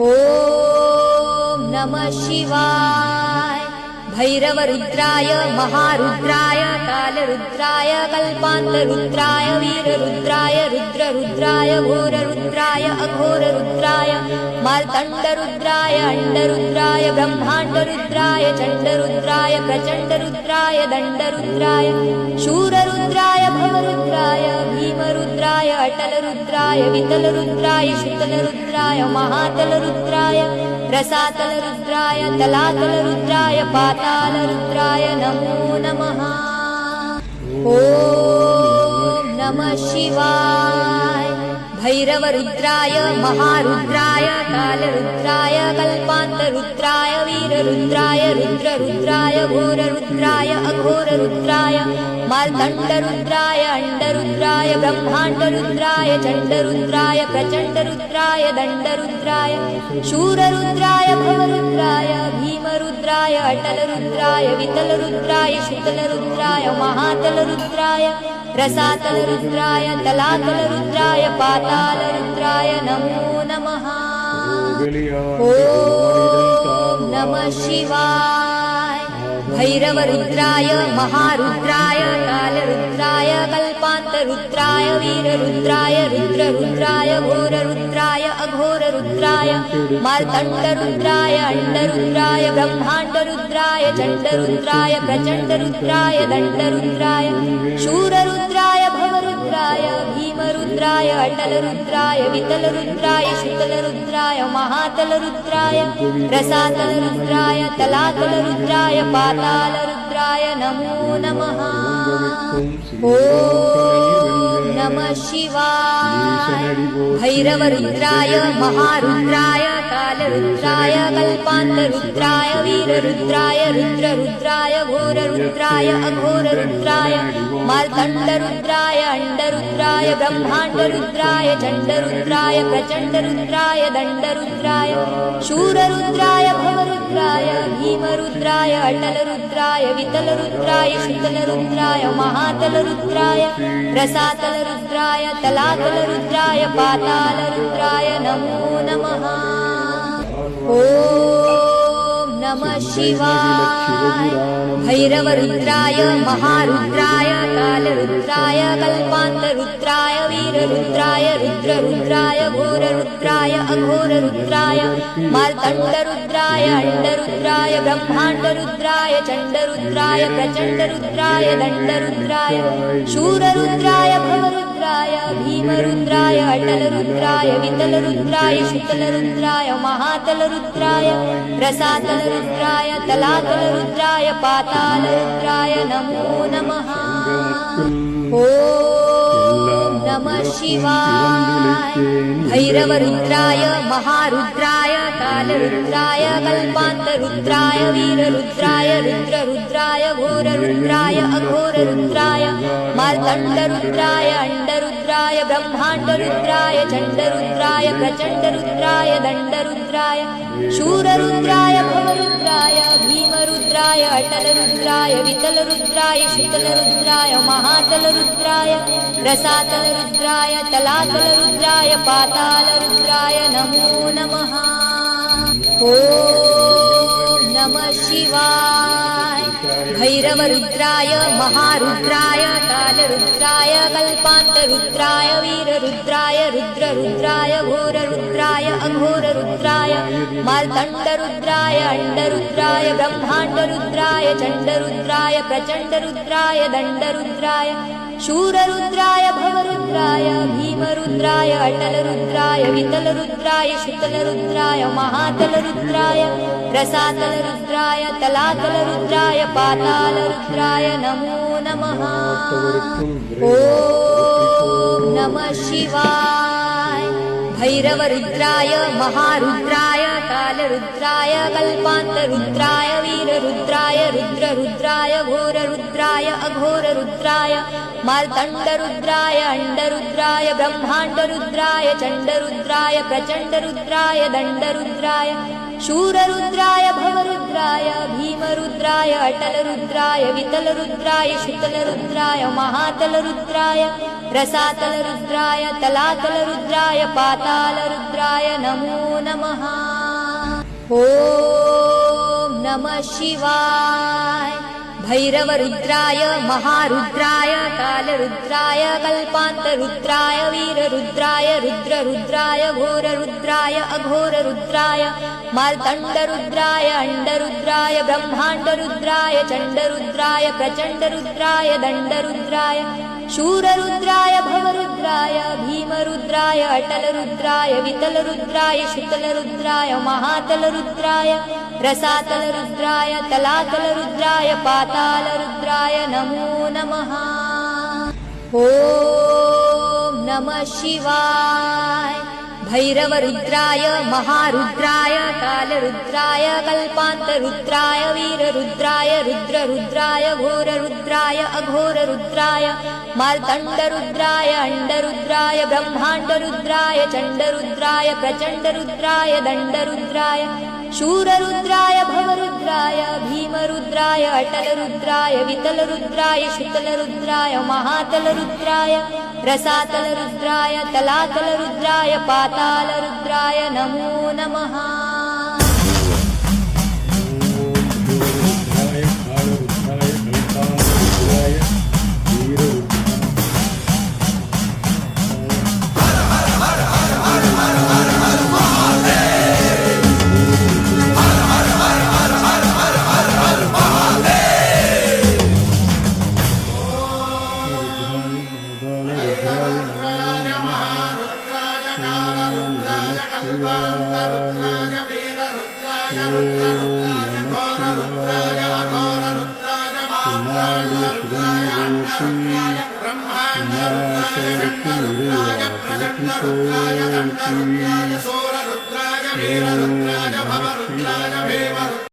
ॐ नमः शिवाय। भैरवरुद्राय महारुद्राय कालरुद्राय कल्पान्तरुद्राय वीररुद्राय रुद्ररुद्राय घोररुद्राय अघोररुद्राय मार्तण्डरुद्राय अण्डरुद्राय ब्रह्माण्डरुद्राय चण्डरुद्राय प्रचण्डरुद्राय दण्डरुद्राय शूररुद्राय भवरुद्राय भीमरुद्राय अटलरुद्राय वितलरुद्राय शुतलरुद्राय महातलरुद्राय रसातलरुद्राय तलातलरुद्राय पातालरुद्राय नमो नमः। ॐ नमः शिवाय। भैरवरुद्राय महारुद्राय कालरुद्राय कल्पान्तरुद्राय वीररुद्राय रुद्ररुद्राय घोररुद्राय अघोररुद्राय मार्तण्डरुद्राय अण्डरुद्राय ब्रह्माण्डरुद्राय चण्डरुद्राय प्रचण्डरुद्राय दण्डरुद्राय शूररुद्राय भवरुद्राय भीमरुद्राय अटलरुद्राय वितलरुद्राय शुतलरुद्राय महातलरुद्राय रसातलरुद्राय तलातलरुद्राय पातालरुद्राय नमो नमः। ॐ नमः शिवाय। भैरवरुद्राय महारुद्राय कालरुद्राय कल्पान्तरुद्राय वीररुद्राय रुद्ररुद्राय घोररुद्राय अघोररुद्राय मार्तण्डरुद्राय अण्डरुद्राय ब्रह्माण्डरुद्राय चण्डरुद्राय प्रचण्डरुद्राय दण्डरुद्राय शूररुद्राय भवरुद्राय भीमरुद्राय अटलरुद्राय वितलरुद्राय शुतलरुद्राय महातलरुद्राय रसातलरुद्राय तलातलरुद्राय पातालरुद्राय नमो नमः। ॐ नमः शिवाय। भैरवरुद्राय महारुद्राय कालरुद्राय कल्पान्तरुद्राय वीररुद्राय रुद्ररुद्राय घोररुद्राय अघोररुद्राय मार्तण्डरुद्राय अण्डरुद्राय ब्रह्माण्डरुद्राय चण्डरुद्राय प्रचण्डरुद्राय दण्डरुद्राय शूररुद्राय भवरुद्राय भीमरुद्राय अटलरुद्राय वितलरुद्राय शुतलरुद्राय महातलरुद्राय रसातलरुद्राय तलातलरुद्राय पातालरुद्राय नमो नमः। ॐ नमः शिवाय। भैरवरुद्राय महारुद्राय कालरुद्राय कल्पान्तरुद्राय वीररुद्राय रुद्ररुद्राय घोररुद्राय अघोररुद्राय मार्तण्डरुद्राय अण्डरुद्राय ब्रह्माण्डरुद्राय चण्डरुद्राय प्रचण्डरुद्राय दण्डरुद्राय शूररुद्राय भवरुद्राय भीमरुद्राय अटलरुद्राय वितलरुद्राय शुतलरुद्राय महातलरुद्राय रसातलरुद्राय तलातलरुद्राय पातालरुद्राय नमो नमः। ॐ नमः शिवाय। भैरवरुद्राय महारुद्राय कालरुद्राय कल्पान्तरुद्राय वीररुद्राय रुद्ररुद्राय घोररुद्राय अघोररुद्राय मार्तण्डरुद्राय अण्डरुद्राय ब्रह्माण्डरुद्राय चण्डरुद्राय प्रचण्डरुद्राय दण्डरुद्राय शूररुद्राय भवरुद्राय भीमरुद्राय अटलरुद्राय वितलरुद्राय शुतलरुद्राय महातलरुद्राय रसातलरुद्राय तलातलरुद्राय पातालरुद्राय नमो नमः। ॐ नमः शिवाय। भैरवरुद्राय महारुद्राय कालरुद्राय कल्पान्तरुद्राय वीररुद्राय रुद्ररुद्राय घोररुद्राय अघोररुद्राय मार्तण्डरुद्राय अण्डरुद्राय ब्रह्माण्डरुद्राय चण्डरुद्राय प्रचण्डरुद्राय दण्डरुद्राय शूररुद्राय भवरुद्राय भीमरुद्राय अटलरुद्राय वितलरुद्राय शुतलरुद्राय महातलरुद्राय रसातलरुद्राय तलातलरुद्राय पातालरुद्राय नमो नमः। ॐ नमः शिवाय। भैरवरुद्राय महारुद्राय कालरुद्राय कल्पान्तरुद्राय वीररुद्राय रुद्ररुद्राय घोररुद्राय अघोररुद्राय मार्तण्डरुद्राय अण्डरुद्राय ब्रह्माण्डरुद्राय चण्डरुद्राय प्रचण्डरुद्राय दण्डरुद्राय शूररुद्राय भवरुद्राय भीमरुद्राय अटलरुद्राय वितलरुद्राय शुतलरुद्राय महातलरुद्राय रसातलरुद्राय तलातलरुद्राय पातालरुद्राय नमो नमः। ॐ नमः शिवाय। भैरवरुद्राय महारुद्राय कालरुद्राय कल्पान्तरुद्राय वीररुद्राय रुद्ररुद्राय घोररुद्राय अघोररुद्राय मार्तण्डरुद्राय अण्डरुद्राय ब्रह्माण्डरुद्राय चण्डरुद्राय प्रचण्डरुद्राय दण्डरुद्राय शूररुद्राय भवरुद्राय भीमरुद्राय अटलरुद्राय वितलरुद्राय शुतलरुद्राय महातलरुद्राय रसातलरुद्राय तलातलरुद्राय पातालरुद्राय नमो नमः। ॐ नमः शिवाय। भैरवरुद्राय महारुद्राय कालरुद्राय कल्पान्तरुद्राय वीररुद्राय रुद्ररुद्राय घोररुद्राय अघोररुद्राय मार्तण्डरुद्राय अण्डरुद्राय ब्रह्माण्डरुद्राय चण्डरुद्राय प्रचण्डरुद्राय दण्डरुद्राय शूररुद्राय भवरुद्राय भीमरुद्राय अटलरुद्राय वितलरुद्राय शुतलरुद्राय महातलरुद्राय रसातलरुद्राय तलातलरुद्राय पातालरुद्राय नमो नमः। रुद्राय